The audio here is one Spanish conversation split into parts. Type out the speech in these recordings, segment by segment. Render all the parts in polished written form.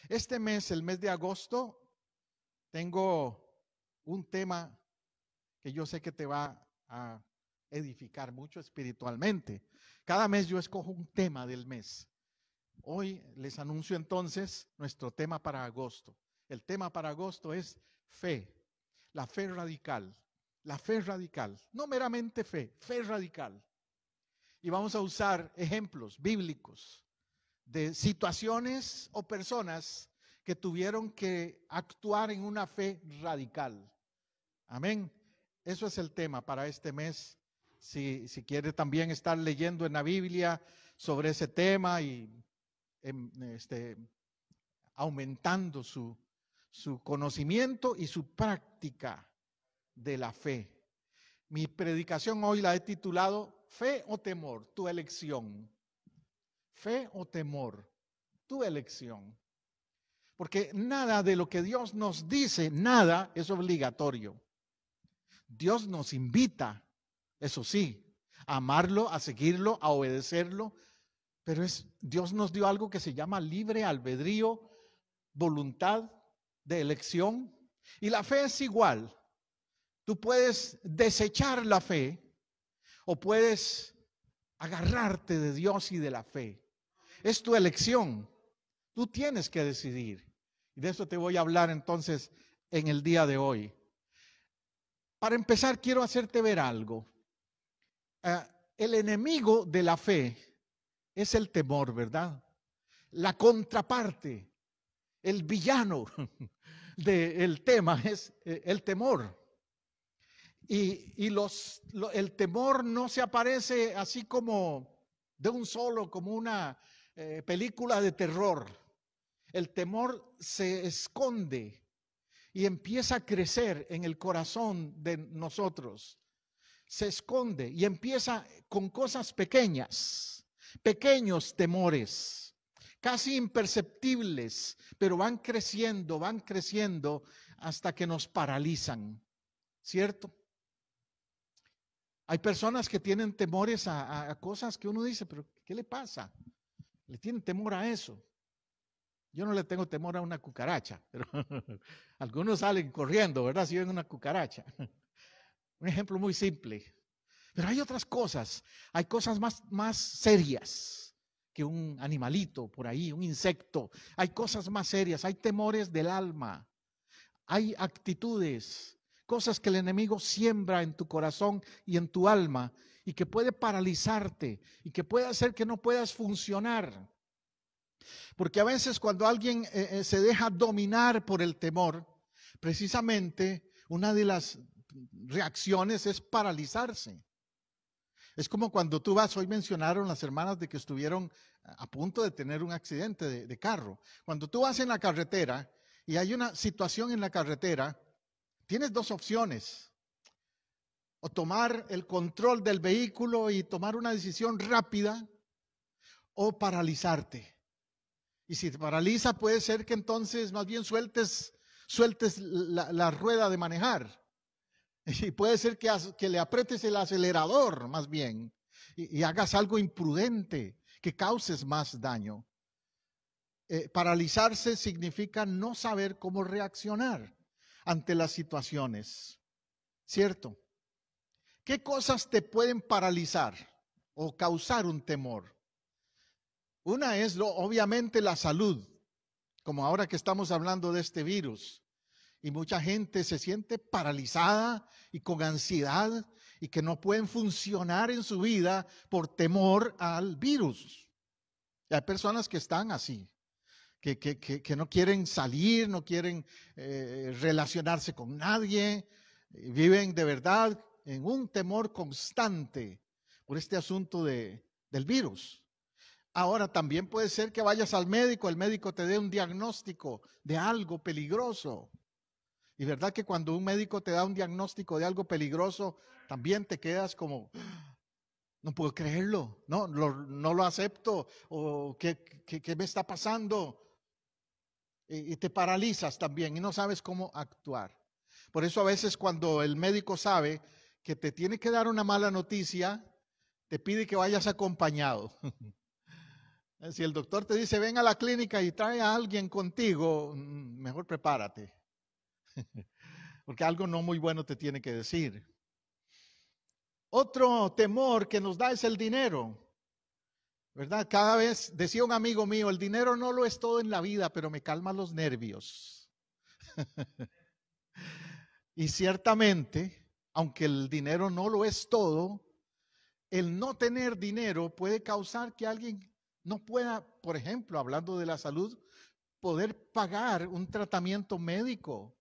Este mes, el mes de agosto, tengo un tema que yo sé que te va a edificar mucho espiritualmente. Cada mes yo escojo un tema del mes. Hoy les anuncio entonces nuestro tema para agosto. El tema para agosto es fe, la fe radical. La fe radical, no meramente fe, fe radical. Y vamos a usar ejemplos bíblicos de situaciones o personas que tuvieron que actuar en una fe radical. Amén. Eso es el tema para este mes. Si quiere también estar leyendo en la Biblia sobre ese tema y aumentando su conocimiento y su práctica de la fe. Mi predicación hoy la he titulado Fe o temor, tu elección. Fe o temor, tu elección. Porque nada de lo que Dios nos dice, nada es obligatorio. Dios nos invita, eso sí, a amarlo, a seguirlo, a obedecerlo, pero Dios nos dio algo que se llama libre albedrío, voluntad de elección, y la fe es igual. Tú puedes desechar la fe o puedes agarrarte de Dios y de la fe. Es tu elección. Tú tienes que decidir. Y de eso te voy a hablar entonces en el día de hoy. Para empezar, quiero hacerte ver algo. El enemigo de la fe es el temor, ¿verdad? La contraparte, el villano del tema es el temor. Y el temor no se aparece así como de un solo, como una película de terror. El temor se esconde y empieza a crecer en el corazón de nosotros. Se esconde y empieza con cosas pequeñas, pequeños temores, casi imperceptibles, pero van creciendo hasta que nos paralizan, ¿cierto? Hay personas que tienen temores a cosas que uno dice, pero ¿qué le pasa? Le tienen temor a eso. Yo no le tengo temor a una cucaracha, pero algunos salen corriendo, ¿verdad? Si ven una cucaracha. Un ejemplo muy simple. Pero hay otras cosas, hay cosas más serias que un animalito por ahí, un insecto. Hay cosas más serias, hay temores del alma, hay actitudes, cosas que el enemigo siembra en tu corazón y en tu alma y que puede paralizarte y que puede hacer que no puedas funcionar. Porque a veces cuando alguien se deja dominar por el temor, precisamente una de las reacciones es paralizarse. Es como cuando tú vas, hoy mencionaron las hermanas de que estuvieron a punto de tener un accidente de carro. Cuando tú vas en la carretera y hay una situación en la carretera, tienes dos opciones. O tomar el control del vehículo y tomar una decisión rápida o paralizarte. Y si te paraliza puede ser que entonces más bien sueltes la rueda de manejar. Y puede ser que le aprietes el acelerador más bien y hagas algo imprudente, que causes más daño. Paralizarse significa no saber cómo reaccionar ante las situaciones, ¿cierto? ¿Qué cosas te pueden paralizar o causar un temor? Una es obviamente la salud, como ahora que estamos hablando de este virus. Y mucha gente se siente paralizada y con ansiedad y que no pueden funcionar en su vida por temor al virus. Y hay personas que están así, que no quieren salir, no quieren relacionarse con nadie, viven de verdad en un temor constante por este asunto del virus. Ahora también puede ser que vayas al médico, el médico te dé un diagnóstico de algo peligroso. Y verdad que cuando un médico te da un diagnóstico de algo peligroso, también te quedas como, no puedo creerlo, no lo acepto, o ¿qué me está pasando? Y te paralizas también y no sabes cómo actuar. Por eso a veces cuando el médico sabe que te tiene que dar una mala noticia, te pide que vayas acompañado. Si el doctor te dice, ven a la clínica y trae a alguien contigo, mejor prepárate. Porque algo no muy bueno te tiene que decir. Otro temor que nos da es el dinero, ¿verdad? Cada vez, decía un amigo mío, el dinero no lo es todo en la vida, pero me calma los nervios. Y ciertamente, aunque el dinero no lo es todo, el no tener dinero puede causar que alguien no pueda, por ejemplo, hablando de la salud, poder pagar un tratamiento médico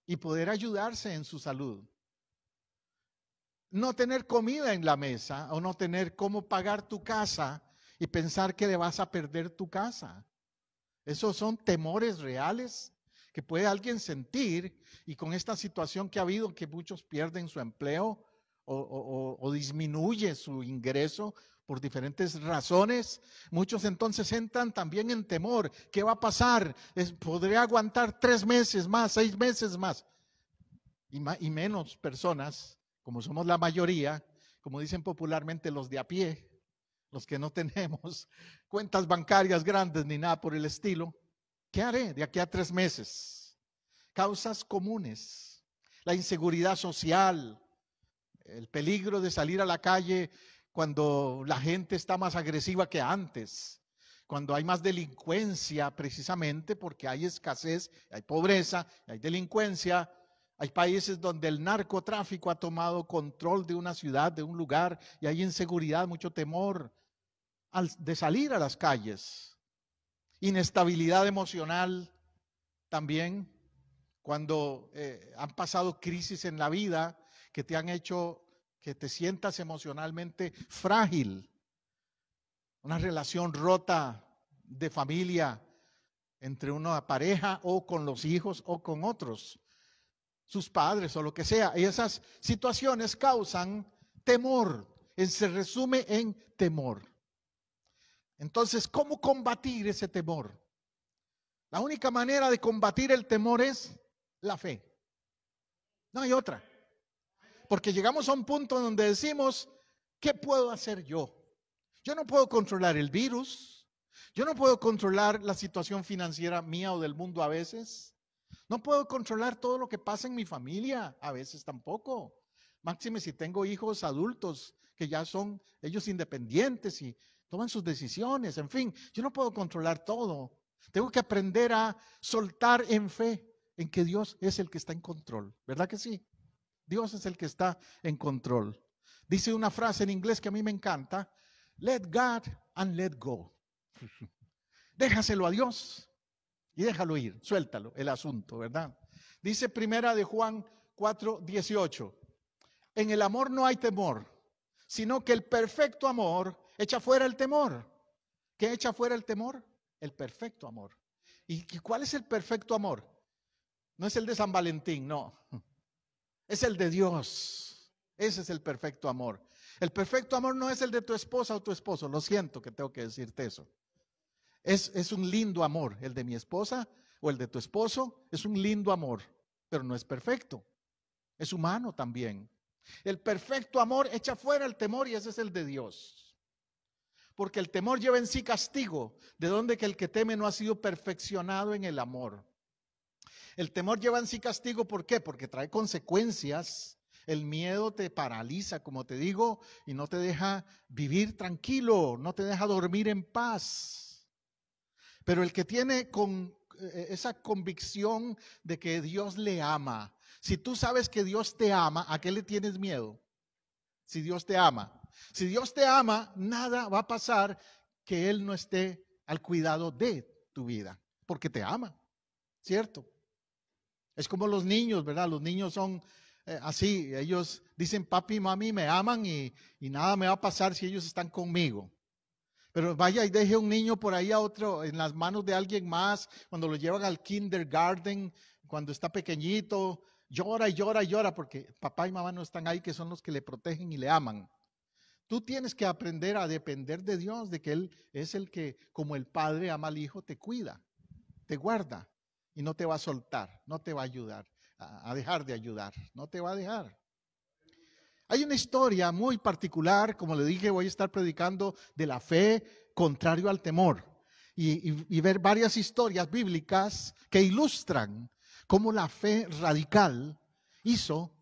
y poder ayudarse en su salud. No tener comida en la mesa o no tener cómo pagar tu casa y pensar que le vas a perder tu casa. Esos son temores reales que puede alguien sentir, y con esta situación que ha habido, que muchos pierden su empleo o disminuye su ingreso por diferentes razones, muchos entonces entran también en temor. ¿Qué va a pasar? ¿Podré aguantar 3 meses más, 6 meses más? Y menos personas, como somos la mayoría, como dicen popularmente los de a pie, los que no tenemos cuentas bancarias grandes ni nada por el estilo, ¿qué haré de aquí a 3 meses? Causas comunes, la inseguridad social, el peligro de salir a la calle cuando la gente está más agresiva que antes, cuando hay más delincuencia, precisamente porque hay escasez, hay pobreza, hay delincuencia. Hay países donde el narcotráfico ha tomado control de una ciudad, de un lugar, y hay inseguridad, mucho temor de salir a las calles. Inestabilidad emocional también, cuando han pasado crisis en la vida que te han hecho que te sientas emocionalmente frágil. Una relación rota de familia entre una pareja o con los hijos o con otros, sus padres o lo que sea. Y esas situaciones causan temor. Se resume en temor. Entonces, ¿cómo combatir ese temor? La única manera de combatir el temor es la fe. No hay otra. Porque llegamos a un punto donde decimos, ¿qué puedo hacer yo? Yo no puedo controlar el virus. Yo no puedo controlar la situación financiera mía o del mundo a veces. No puedo controlar todo lo que pasa en mi familia, a veces tampoco. Máxime si tengo hijos adultos que ya son ellos independientes y toman sus decisiones, en fin, yo no puedo controlar todo. Tengo que aprender a soltar en fe en que Dios es el que está en control, ¿verdad que sí? Dios es el que está en control. Dice una frase en inglés que a mí me encanta: let God and let go. Déjaselo a Dios y déjalo ir, suéltalo, el asunto, ¿verdad? Dice primera de Juan 4:18, en el amor no hay temor, sino que el perfecto amor echa fuera el temor. ¿Qué echa fuera el temor? El perfecto amor. ¿Y cuál es el perfecto amor? No es el de San Valentín, no. Es el de Dios. Ese es el perfecto amor. El perfecto amor no es el de tu esposa o tu esposo. Lo siento que tengo que decirte eso. Es un lindo amor. El de mi esposa o el de tu esposo es un lindo amor, pero no es perfecto. Es humano también. El perfecto amor echa fuera el temor, y ese es el de Dios. Porque el temor lleva en sí castigo, de donde que el que teme no ha sido perfeccionado en el amor. El temor lleva en sí castigo, ¿por qué? Porque trae consecuencias. El miedo te paraliza, como te digo, y no te deja vivir tranquilo, no te deja dormir en paz. Pero el que tiene esa convicción de que Dios le ama, si tú sabes que Dios te ama, ¿a qué le tienes miedo? Si Dios te ama. Si Dios te ama, nada va a pasar que Él no esté al cuidado de tu vida, porque te ama, ¿cierto? Es como los niños, ¿verdad? Los niños son así, ellos dicen papi y mami me aman y nada me va a pasar si ellos están conmigo. Pero vaya y deje un niño por ahí a otro, en las manos de alguien más, cuando lo llevan al kindergarten, cuando está pequeñito, llora y llora y llora porque papá y mamá no están ahí, que son los que le protegen y le aman. Tú tienes que aprender a depender de Dios, de que Él es el que, como el padre ama al hijo, te cuida, te guarda y no te va a soltar, no te va a ayudar, a dejar de ayudar, no te va a dejar. Hay una historia muy particular, como le dije, voy a estar predicando de la fe contrario al temor y ver varias historias bíblicas que ilustran cómo la fe radical hizo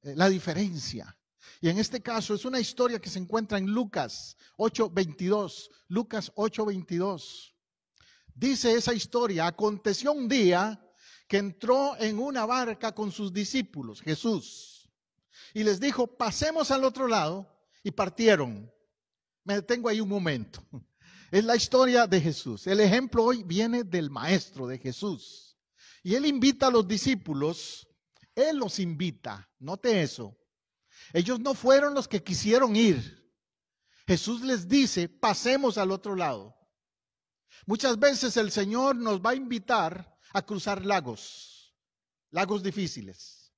la diferencia. Y en este caso es una historia que se encuentra en Lucas 8:22. Lucas 8:22. Dice esa historia: aconteció un día que entró en una barca con sus discípulos, Jesús, y les dijo, pasemos al otro lado, y partieron. Me detengo ahí un momento. Es la historia de Jesús. El ejemplo hoy viene del maestro, de Jesús. Y él invita a los discípulos, él los invita, note eso. Ellos no fueron los que quisieron ir. Jesús les dice, pasemos al otro lado. Muchas veces el Señor nos va a invitar a cruzar lagos difíciles.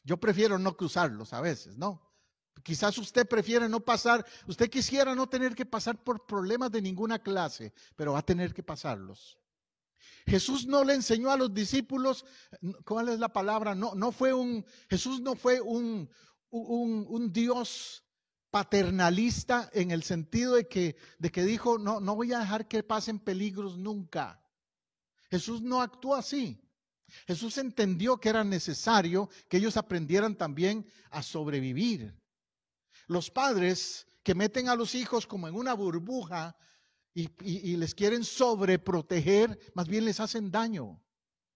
Yo prefiero no cruzarlos a veces, ¿no? Quizás usted prefiere no pasar, usted quisiera no tener que pasar por problemas de ninguna clase, pero va a tener que pasarlos. Jesús no le enseñó a los discípulos, ¿cuál es la palabra? Jesús no fue un Dios paternalista en el sentido de que dijo, no voy a dejar que pasen peligros nunca. Jesús no actuó así. Jesús entendió que era necesario que ellos aprendieran también a sobrevivir. Los padres que meten a los hijos como en una burbuja y les quieren sobreproteger, más bien les hacen daño.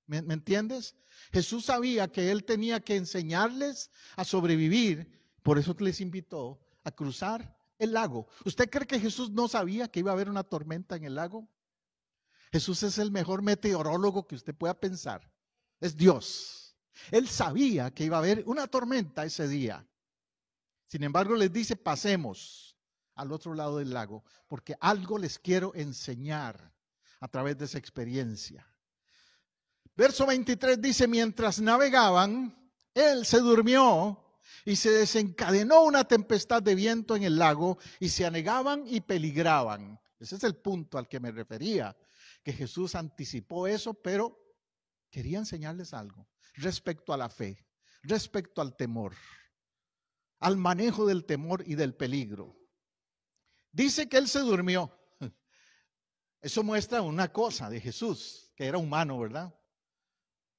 ¿Me entiendes? Jesús sabía que él tenía que enseñarles a sobrevivir, por eso les invitó a cruzar el lago. ¿Usted cree que Jesús no sabía que iba a haber una tormenta en el lago? Jesús es el mejor meteorólogo que usted pueda pensar. Es Dios. Él sabía que iba a haber una tormenta ese día. Sin embargo, les dice, pasemos al otro lado del lago, porque algo les quiero enseñar a través de esa experiencia. Verso 23 dice, mientras navegaban, él se durmió y se desencadenó una tempestad de viento en el lago y se anegaban y peligraban. Ese es el punto al que me refería, que Jesús anticipó eso, pero quería enseñarles algo respecto a la fe, respecto al temor, al manejo del temor y del peligro. Dice que él se durmió. Eso muestra una cosa de Jesús, que era humano, ¿verdad?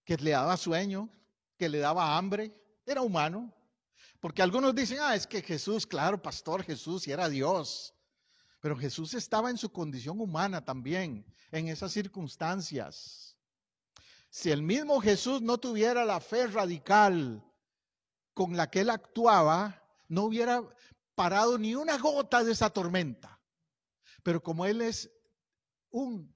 Que le daba sueño, que le daba hambre, era humano. Porque algunos dicen, es que Jesús, claro, pastor Jesús, y era Dios. Pero Jesús estaba en su condición humana también, en esas circunstancias. Si el mismo Jesús no tuviera la fe radical con la que él actuaba, no hubiera parado ni una gota de esa tormenta. Pero como él es un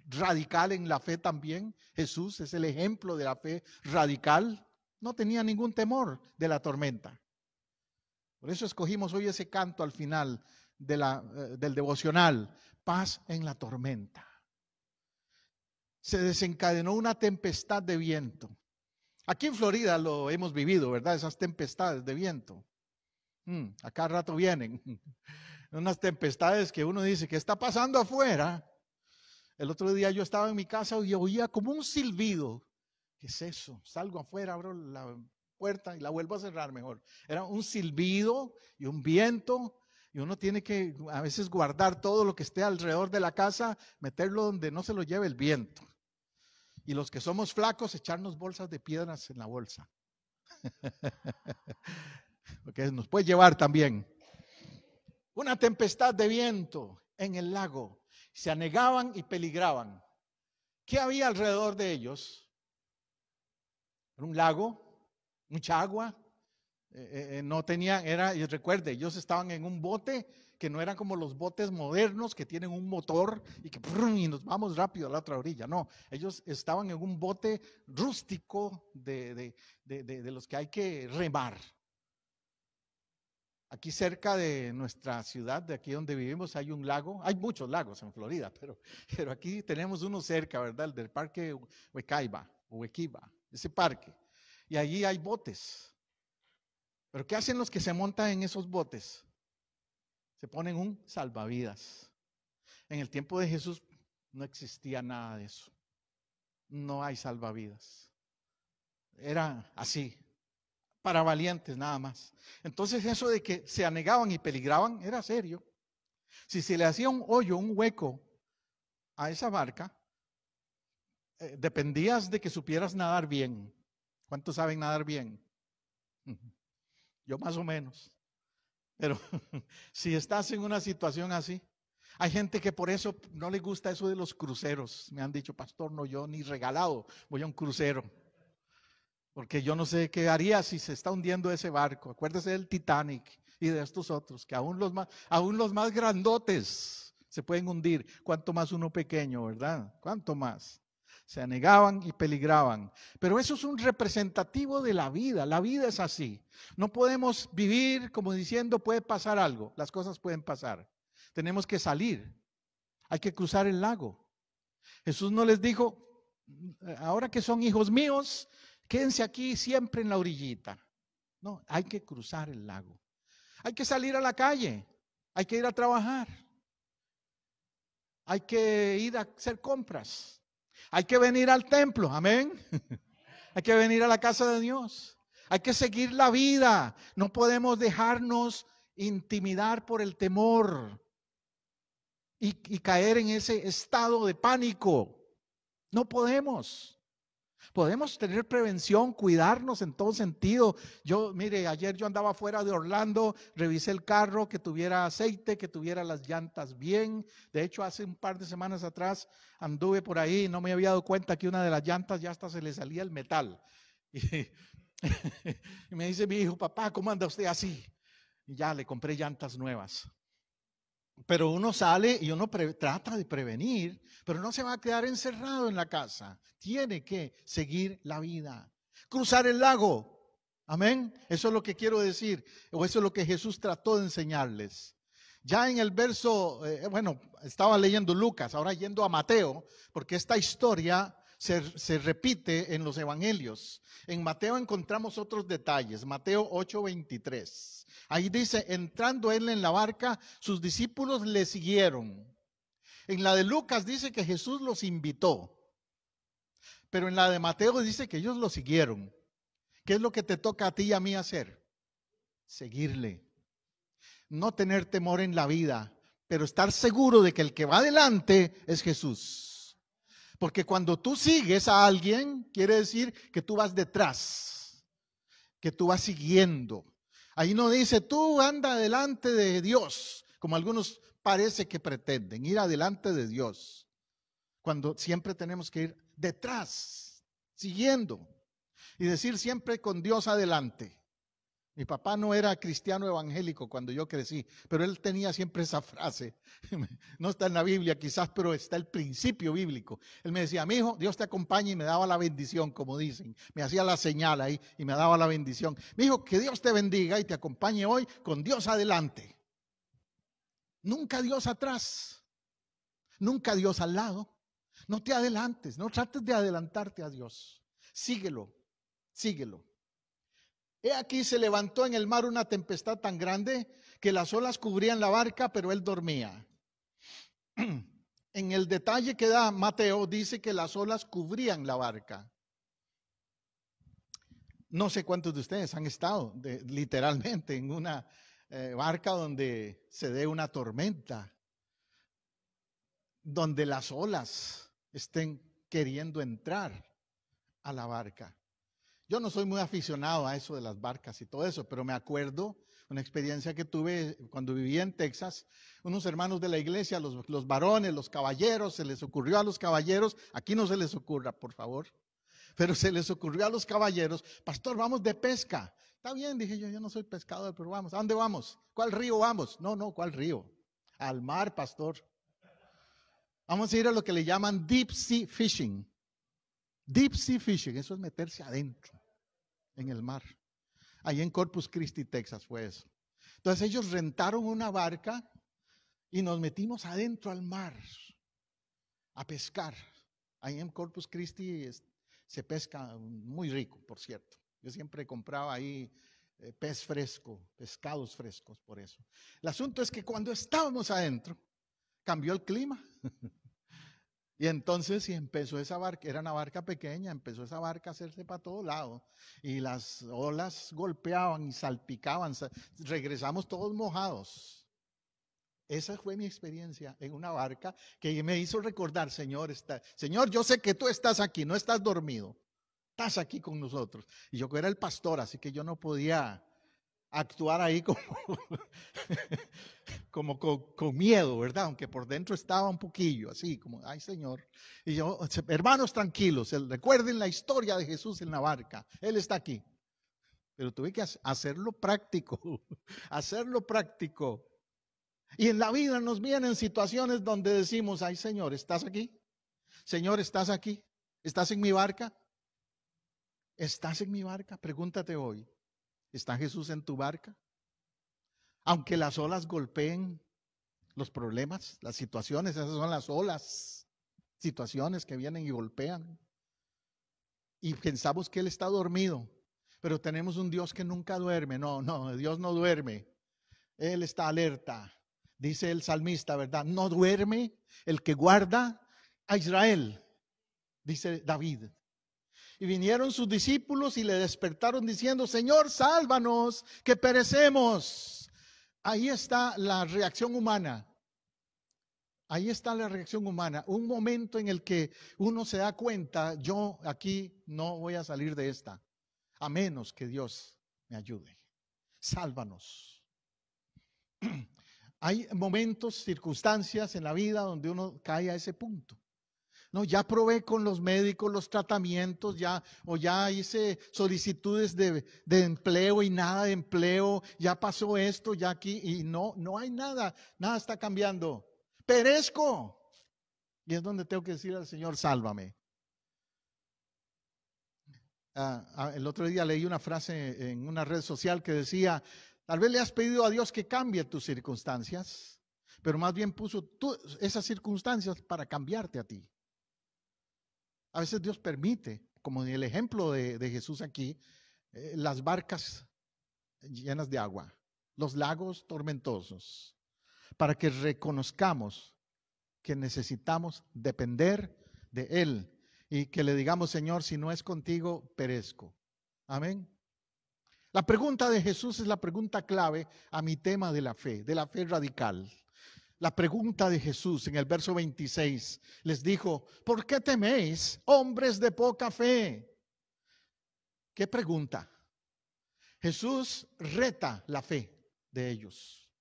radical en la fe también, Jesús es el ejemplo de la fe radical, no tenía ningún temor de la tormenta. Por eso escogimos hoy ese canto al final del devocional, paz en la tormenta. Se desencadenó una tempestad de viento. Aquí en Florida lo hemos vivido, ¿verdad? Esas tempestades de viento. A cada rato vienen. Unas tempestades que uno dice, ¿qué está pasando afuera? El otro día yo estaba en mi casa y oía como un silbido. ¿Qué es eso? Salgo afuera, abro la puerta y la vuelvo a cerrar mejor. Era un silbido y un viento. Y uno tiene que a veces guardar todo lo que esté alrededor de la casa, meterlo donde no se lo lleve el viento. Y los que somos flacos, echarnos bolsas de piedras en la bolsa. Porque nos puede llevar también. Una tempestad de viento en el lago. Se anegaban y peligraban. ¿Qué había alrededor de ellos? Era un lago, mucha agua. No tenían, y recuerde, ellos estaban en un bote que no eran como los botes modernos que tienen un motor y nos vamos rápido a la otra orilla. No, ellos estaban en un bote rústico de los que hay que remar. Aquí cerca de nuestra ciudad, de aquí donde vivimos, hay un lago. Hay muchos lagos en Florida, pero aquí tenemos uno cerca, ¿verdad? El del parque Huequiba, ese parque. Y allí hay botes. Pero ¿qué hacen los que se montan en esos botes? Se ponen un salvavidas. En el tiempo de Jesús no existía nada de eso. No hay salvavidas. Era así. para valientes nada más. Entonces eso de que se anegaban y peligraban era serio. Si se le hacía un hoyo, un hueco a esa barca, dependías de que supieras nadar bien. ¿Cuántos saben nadar bien? Yo más o menos. Pero si estás en una situación así, hay gente que por eso no le gusta eso de los cruceros. Me han dicho, pastor, no, yo ni regalado voy a un crucero. Porque yo no sé qué haría si se está hundiendo ese barco. Acuérdese del Titanic y de estos otros, que aún los más grandotes se pueden hundir. Cuanto más uno pequeño, ¿verdad? Cuánto más. Se anegaban y peligraban. Pero eso es un representativo de la vida. La vida es así. No podemos vivir como diciendo puede pasar algo. Las cosas pueden pasar. Tenemos que salir. Hay que cruzar el lago. Jesús no les dijo, ahora que son hijos míos, quédense aquí siempre en la orillita. No, hay que cruzar el lago. Hay que salir a la calle. Hay que ir a trabajar. Hay que ir a hacer compras. Hay que venir al templo, amén. Hay que venir a la casa de Dios. Hay que seguir la vida. No podemos dejarnos intimidar por el temor y caer en ese estado de pánico. No podemos. Podemos tener prevención, cuidarnos en todo sentido. Mire, ayer yo andaba fuera de Orlando, revisé el carro, que tuviera aceite, que tuviera las llantas bien. De hecho, hace un par de semanas atrás anduve por ahí y no me había dado cuenta que una de las llantas ya hasta se le salía el metal. Y me dice mi hijo, papá, ¿cómo anda usted así? Y ya le compré llantas nuevas. Pero uno sale y uno trata de prevenir, pero no se va a quedar encerrado en la casa. Tiene que seguir la vida. Cruzar el lago. Amén. Eso es lo que quiero decir. O eso es lo que Jesús trató de enseñarles. Ya en el verso, estaba leyendo Lucas, ahora yendo a Mateo, porque esta historia se repite en los evangelios. En Mateo encontramos otros detalles. Mateo 8:23. Ahí dice, entrando él en la barca, sus discípulos le siguieron. En la de Lucas dice que Jesús los invitó. Pero en la de Mateo dice que ellos lo siguieron. ¿Qué es lo que te toca a ti y a mí hacer? Seguirle. No tener temor en la vida, pero estar seguro de que el que va adelante es Jesús. Porque cuando tú sigues a alguien, quiere decir que tú vas detrás, que tú vas siguiendo. Ahí no dice, tú anda delante de Dios, como algunos parece que pretenden, ir adelante de Dios. Cuando siempre tenemos que ir detrás, siguiendo, y decir siempre con Dios adelante. Mi papá no era cristiano evangélico cuando yo crecí, pero él tenía siempre esa frase. No está en la Biblia quizás, pero está el principio bíblico. Él me decía, mi hijo, Dios te acompaña, y me daba la bendición, como dicen. Me hacía la señal ahí y me daba la bendición. Mi hijo, que Dios te bendiga y te acompañe hoy con Dios adelante. Nunca Dios atrás, nunca Dios al lado. No te adelantes, no trates de adelantarte a Dios. Síguelo, síguelo. He aquí se levantó en el mar una tempestad tan grande que las olas cubrían la barca, pero él dormía. En el detalle que da Mateo dice que las olas cubrían la barca. No sé cuántos de ustedes han estado literalmente en una barca donde se dé una tormenta, donde las olas estén queriendo entrar a la barca. Yo no soy muy aficionado a eso de las barcas y todo eso, pero me acuerdo una experiencia que tuve cuando vivía en Texas. Unos hermanos de la iglesia, los varones, los caballeros, se les ocurrió a los caballeros, aquí no se les ocurra, por favor, pero se les ocurrió a los caballeros, pastor, vamos de pesca. Está bien, dije yo no soy pescador, pero vamos. ¿A dónde vamos? ¿Cuál río vamos? No, ¿cuál río? Al mar, pastor. Vamos a ir a lo que le llaman deep sea fishing. Deep sea fishing, eso es meterse adentro en el mar. Ahí en Corpus Christi, Texas fue eso. Entonces ellos rentaron una barca y nos metimos adentro al mar a pescar. Ahí en Corpus Christi se pesca muy rico, por cierto. Yo siempre compraba ahí pez fresco, pescados frescos, por eso. El asunto es que cuando estábamos adentro, cambió el clima. Y entonces y empezó esa barca, era una barca pequeña, empezó esa barca a hacerse para todos lados. Y las olas golpeaban y salpicaban, regresamos todos mojados. Esa fue mi experiencia en una barca que me hizo recordar, Señor, Señor, yo sé que tú estás aquí, no estás dormido, estás aquí con nosotros. Y yo era el pastor, así que yo no podía actuar ahí como con miedo, ¿verdad? Aunque por dentro estaba un poquillo así, como, ay Señor. Y yo, hermanos tranquilos, recuerden la historia de Jesús en la barca, Él está aquí. Pero tuve que hacerlo práctico, hacerlo práctico. Y en la vida nos vienen situaciones donde decimos, ay Señor, ¿estás aquí? Señor, ¿estás aquí? ¿Estás en mi barca? ¿Estás en mi barca? Pregúntate hoy, ¿está Jesús en tu barca? Aunque las olas golpeen los problemas, las situaciones, esas son las olas, situaciones que vienen y golpean. Y pensamos que Él está dormido, pero tenemos un Dios que nunca duerme. No, Dios no duerme. Él está alerta. Dice el salmista, ¿verdad? No duerme el que guarda a Israel, dice David. Y vinieron sus discípulos y le despertaron diciendo, Señor, sálvanos, que perecemos. Ahí está la reacción humana. Ahí está la reacción humana. Un momento en el que uno se da cuenta, yo aquí no voy a salir de esta, a menos que Dios me ayude. Sálvanos. Hay momentos, circunstancias en la vida donde uno cae a ese punto. No, ya probé con los médicos los tratamientos, ya hice solicitudes de empleo y nada de empleo, ya pasó esto, ya aquí, y no hay nada está cambiando. Perezco. Y es donde tengo que decir al Señor, sálvame. El otro día leí una frase en una red social que decía, tal vez le has pedido a Dios que cambie tus circunstancias, pero más bien puso esas circunstancias para cambiarte a ti. A veces Dios permite, como en el ejemplo de Jesús aquí, las barcas llenas de agua, los lagos tormentosos, para que reconozcamos que necesitamos depender de Él y que le digamos, Señor, si no es contigo, perezco. Amén. La pregunta de Jesús es la pregunta clave a mi tema de la fe radical. La pregunta de Jesús en el verso 26 les dijo, ¿por qué teméis, hombres de poca fe? ¿Qué pregunta? Jesús reta la fe de ellos.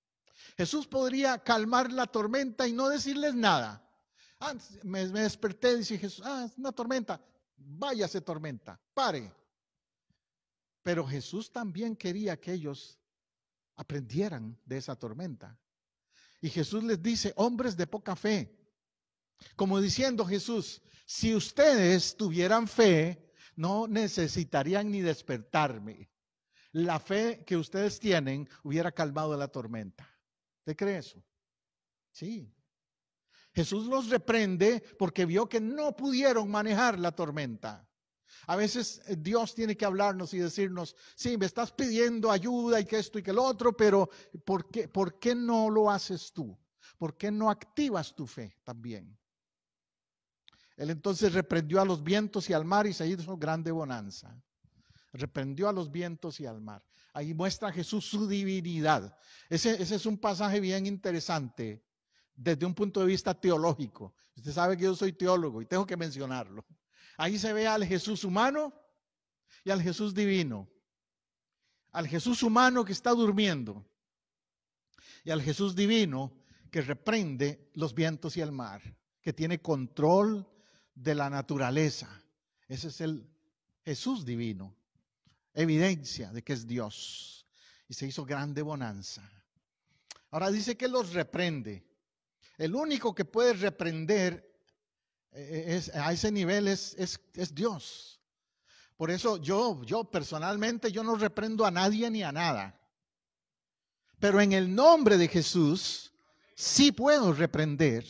Jesús podría calmar la tormenta y no decirles nada. Me desperté y dice Jesús, es una tormenta, váyase tormenta, pare. Pero Jesús también quería que ellos aprendieran de esa tormenta. Y Jesús les dice, hombres de poca fe, como diciendo Jesús, si ustedes tuvieran fe, no necesitarían ni despertarme. La fe que ustedes tienen hubiera calmado la tormenta. ¿Usted cree eso? Sí. Jesús los reprende porque vio que no pudieron manejar la tormenta. A veces Dios tiene que hablarnos y decirnos, sí, me estás pidiendo ayuda y que esto y que lo otro, pero ¿por qué no lo haces tú? ¿Por qué no activas tu fe también? Él entonces reprendió a los vientos y al mar y se hizo grande bonanza. Reprendió a los vientos y al mar. Ahí muestra Jesús su divinidad. Ese es un pasaje bien interesante desde un punto de vista teológico. Usted sabe que yo soy teólogo y tengo que mencionarlo. Ahí se ve al Jesús humano y al Jesús divino. Al Jesús humano que está durmiendo y al Jesús divino que reprende los vientos y el mar, que tiene control de la naturaleza. Ese es el Jesús divino, evidencia de que es Dios. Y se hizo grande bonanza. Ahora dice que los reprende. El único que puede reprender a ese nivel es Dios. Por eso yo personalmente yo no reprendo a nadie ni a nada. Pero en el nombre de Jesús sí puedo reprender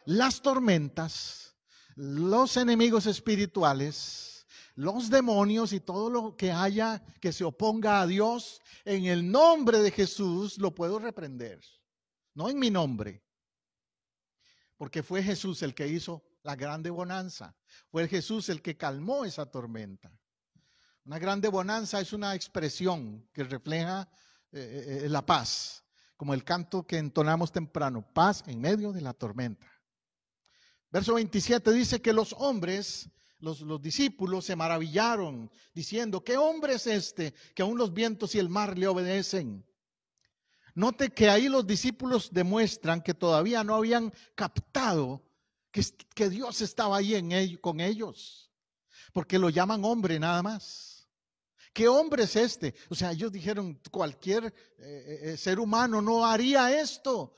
las tormentas, los enemigos espirituales, los demonios y todo lo que haya que se oponga a Dios. En el nombre de Jesús lo puedo reprender, no en mi nombre. porque fue Jesús el que hizo la grande bonanza. Fue Jesús el que calmó esa tormenta. Una grande bonanza es una expresión que refleja la paz, como el canto que entonamos temprano, paz en medio de la tormenta. Verso 27 dice que los hombres, los discípulos se maravillaron diciendo, ¿qué hombre es este que aún los vientos y el mar le obedecen? Note que ahí los discípulos demuestran que todavía no habían captado que Dios estaba ahí con ellos, porque lo llaman hombre nada más. ¿Qué hombre es este? O sea, ellos dijeron, cualquier ser humano no haría esto.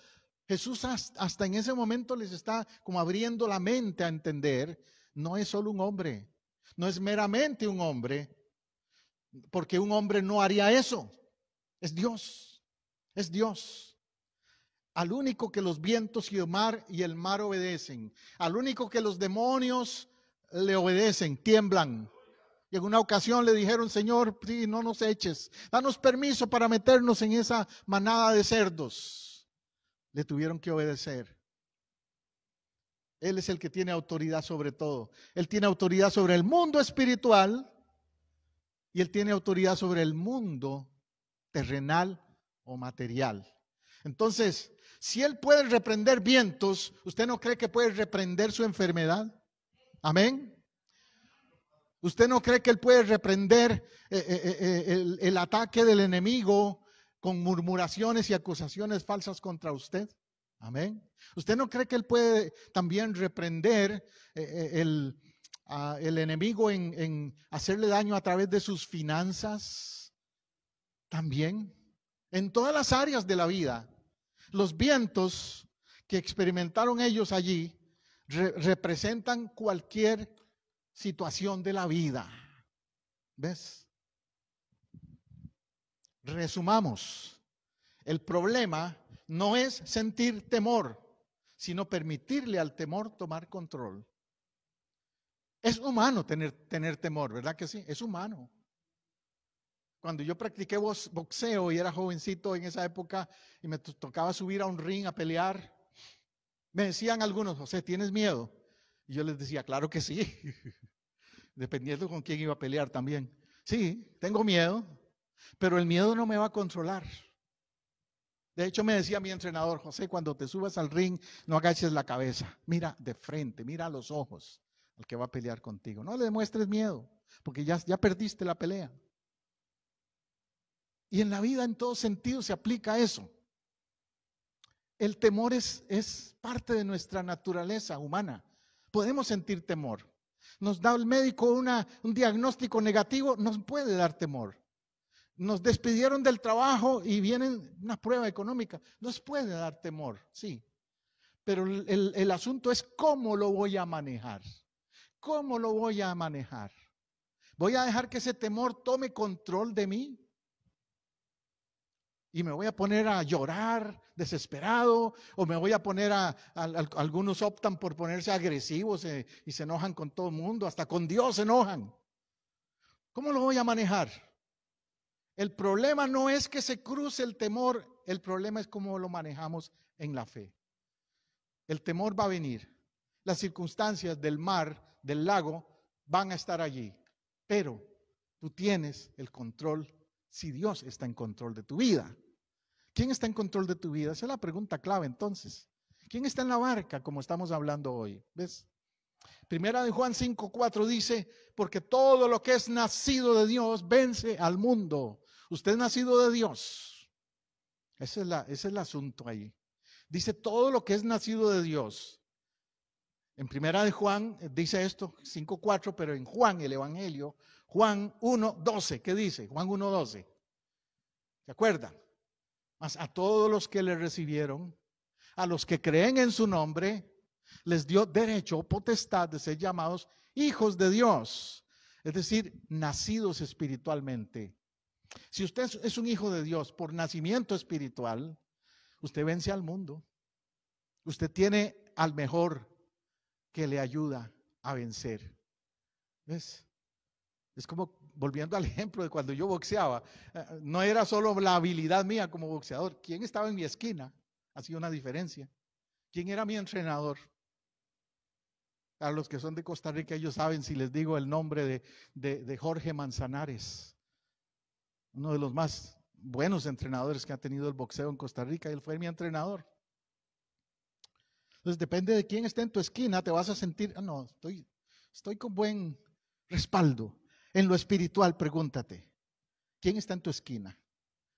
Jesús hasta en ese momento les está como abriendo la mente a entender, no es solo un hombre, no es meramente un hombre, porque un hombre no haría eso. Es Dios, es Dios. Al único que los vientos y el mar obedecen, al único que los demonios le obedecen, tiemblan. Y en una ocasión le dijeron, Señor, sí, no nos eches, danos permiso para meternos en esa manada de cerdos. Le tuvieron que obedecer. Él es el que tiene autoridad sobre todo. Él tiene autoridad sobre el mundo espiritual y Él tiene autoridad sobre el mundo terrenal o material. Entonces, si Él puede reprender vientos, ¿usted no cree que puede reprender su enfermedad? Amén. ¿Usted no cree que Él puede reprender el ataque del enemigo con murmuraciones y acusaciones falsas contra usted? Amén. ¿Usted no cree que Él puede también reprender el enemigo en hacerle daño a través de sus finanzas? También. En todas las áreas de la vida. Los vientos que experimentaron ellos allí representan cualquier situación de la vida. ¿Ves? Resumamos. El problema no es sentir temor, sino permitirle al temor tomar control. Es humano tener temor, ¿verdad que sí? Es humano. Cuando yo practiqué boxeo y era jovencito en esa época y me tocaba subir a un ring a pelear, me decían algunos, José, ¿tienes miedo? Y yo les decía, claro que sí. Dependiendo con quién iba a pelear también. Sí, tengo miedo, pero el miedo no me va a controlar. De hecho, me decía mi entrenador, José, cuando te subas al ring, no agaches la cabeza. Mira de frente, mira a los ojos al que va a pelear contigo. No le demuestres miedo, porque ya perdiste la pelea. Y en la vida, en todo sentido, se aplica eso. El temor es parte de nuestra naturaleza humana. Podemos sentir temor. Nos da el médico un diagnóstico negativo, nos puede dar temor. Nos despidieron del trabajo y viene una prueba económica, nos puede dar temor, sí. Pero el asunto es cómo lo voy a manejar. ¿Cómo lo voy a manejar? ¿Voy a dejar que ese temor tome control de mí? Y me voy a poner a llorar desesperado, o me voy a poner algunos optan por ponerse agresivos y se enojan con todo el mundo, hasta con Dios se enojan. ¿Cómo lo voy a manejar? El problema no es que se cruce el temor, el problema es cómo lo manejamos en la fe. El temor va a venir, las circunstancias del mar, del lago, van a estar allí, pero tú tienes el control si Dios está en control de tu vida. ¿Quién está en control de tu vida? Esa es la pregunta clave entonces. ¿Quién está en la barca como estamos hablando hoy? ¿Ves? Primera de Juan 5:4 dice, porque todo lo que es nacido de Dios vence al mundo. Usted es nacido de Dios. Ese es el asunto ahí. Dice todo lo que es nacido de Dios. En primera de Juan dice esto, 5:4, pero en Juan, el Evangelio, Juan 1:12, ¿qué dice? Juan 1:12. ¿Se acuerdan? Mas a todos los que le recibieron, a los que creen en su nombre, les dio derecho o potestad de ser llamados hijos de Dios. Es decir, nacidos espiritualmente. Si usted es un hijo de Dios por nacimiento espiritual, usted vence al mundo. Usted tiene al mejor que le ayuda a vencer. ¿Ves? Es como volviendo al ejemplo de cuando yo boxeaba. No era solo la habilidad mía como boxeador. ¿Quién estaba en mi esquina? Hacía una diferencia. ¿Quién era mi entrenador? A los que son de Costa Rica, ellos saben si les digo el nombre de Jorge Manzanares, uno de los más buenos entrenadores que ha tenido el boxeo en Costa Rica. Él fue mi entrenador. Entonces depende de quién esté en tu esquina, te vas a sentir, no, estoy con buen respaldo. En lo espiritual, pregúntate, ¿quién está en tu esquina?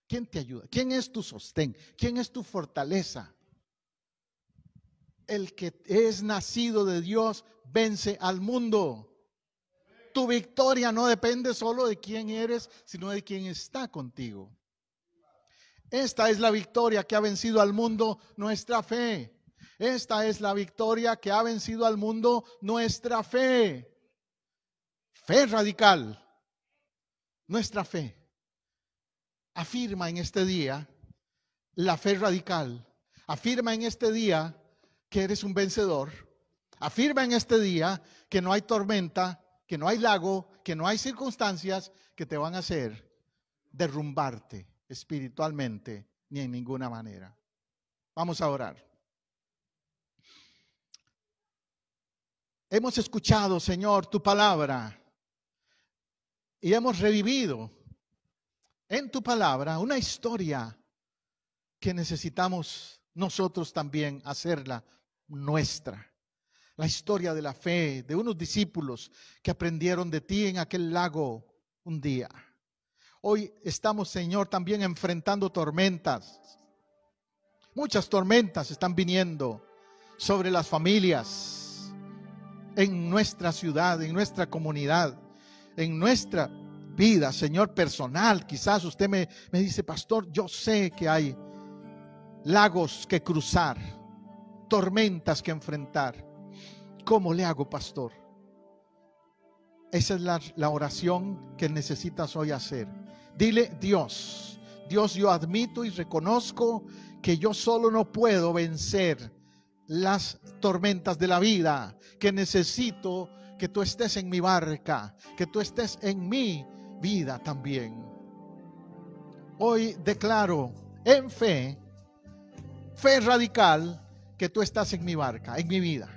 ¿Quién te ayuda? ¿Quién es tu sostén? ¿Quién es tu fortaleza? El que es nacido de Dios vence al mundo. Tu victoria no depende solo de quién eres, sino de quién está contigo. Esta es la victoria que ha vencido al mundo, nuestra fe. Esta es la victoria que ha vencido al mundo, nuestra fe. Fe radical. Nuestra fe. Afirma en este día la fe radical. Afirma en este día que eres un vencedor. Afirma en este día que no hay tormenta, que no hay lago, que no hay circunstancias que te van a hacer derrumbarte espiritualmente ni en ninguna manera. Vamos a orar. Hemos escuchado, Señor, tu palabra y hemos revivido en tu palabra una historia que necesitamos nosotros también hacerla nuestra. La historia de la fe de unos discípulos que aprendieron de ti en aquel lago un día. Hoy estamos, Señor, también enfrentando tormentas. Muchas tormentas están viniendo sobre las familias, en nuestra ciudad, en nuestra comunidad, en nuestra vida, Señor, personal. Quizás usted me dice, pastor, yo sé que hay lagos que cruzar, tormentas que enfrentar. ¿Cómo le hago, pastor? Esa es la oración que necesitas hoy hacer. Dile, Dios, yo admito y reconozco que yo solo no puedo vencer las tormentas de la vida, que necesito que tú estés en mi barca, que tú estés en mi vida también. Hoy declaro en fe radical, que tú estás en mi barca, en mi vida.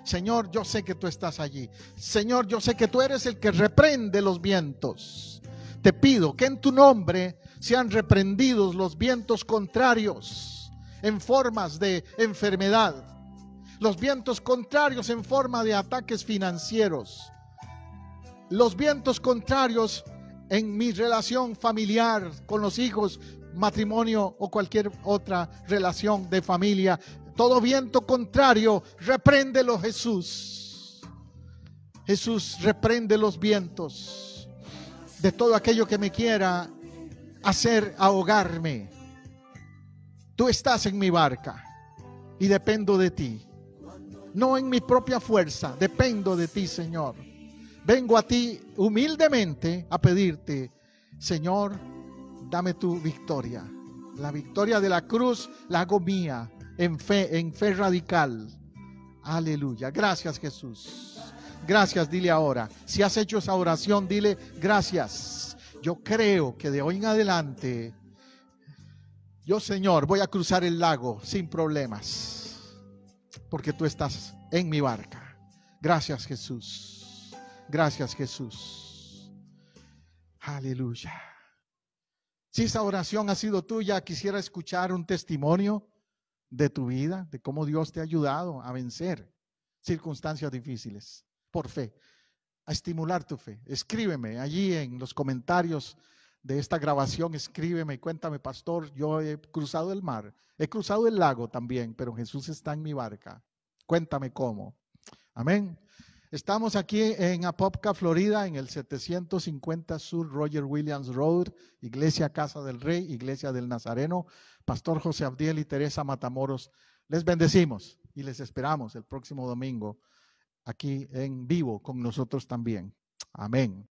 Señor, yo sé que tú estás allí. Señor, yo sé que tú eres el que reprende los vientos. Te pido que en tu nombre sean reprendidos los vientos contrarios en formas de enfermedad, los vientos contrarios en forma de ataques financieros, los vientos contrarios en mi relación familiar con los hijos, matrimonio o cualquier otra relación de familia. Todo viento contrario, repréndelo, Jesús. Jesús, reprende los vientos de todo aquello que me quiera hacer ahogarme. Tú estás en mi barca y dependo de ti. No en mi propia fuerza, dependo de ti, Señor. Vengo a ti humildemente a pedirte, Señor, dame tu victoria. La victoria de la cruz la hago mía en fe radical. Aleluya. Gracias, Jesús. Gracias, dile ahora. Si has hecho esa oración, dile gracias. Yo creo que de hoy en adelante, yo, Señor, voy a cruzar el lago sin problemas, porque tú estás en mi barca. Gracias, Jesús. Gracias, Jesús. Aleluya. Si esa oración ha sido tuya, quisiera escuchar un testimonio de tu vida, de cómo Dios te ha ayudado a vencer circunstancias difíciles por fe, a estimular tu fe. Escríbeme allí en los comentarios de esta grabación, escríbeme y cuéntame, pastor, yo he cruzado el mar, he cruzado el lago también, pero Jesús está en mi barca. Cuéntame cómo. Amén. Estamos aquí en Apopka, Florida, en el 750 Sur Roger Williams Road, Iglesia Casa del Rey, Iglesia del Nazareno, Pastor José Abdiel y Teresa Matamoros. Les bendecimos y les esperamos el próximo domingo aquí en vivo con nosotros también. Amén.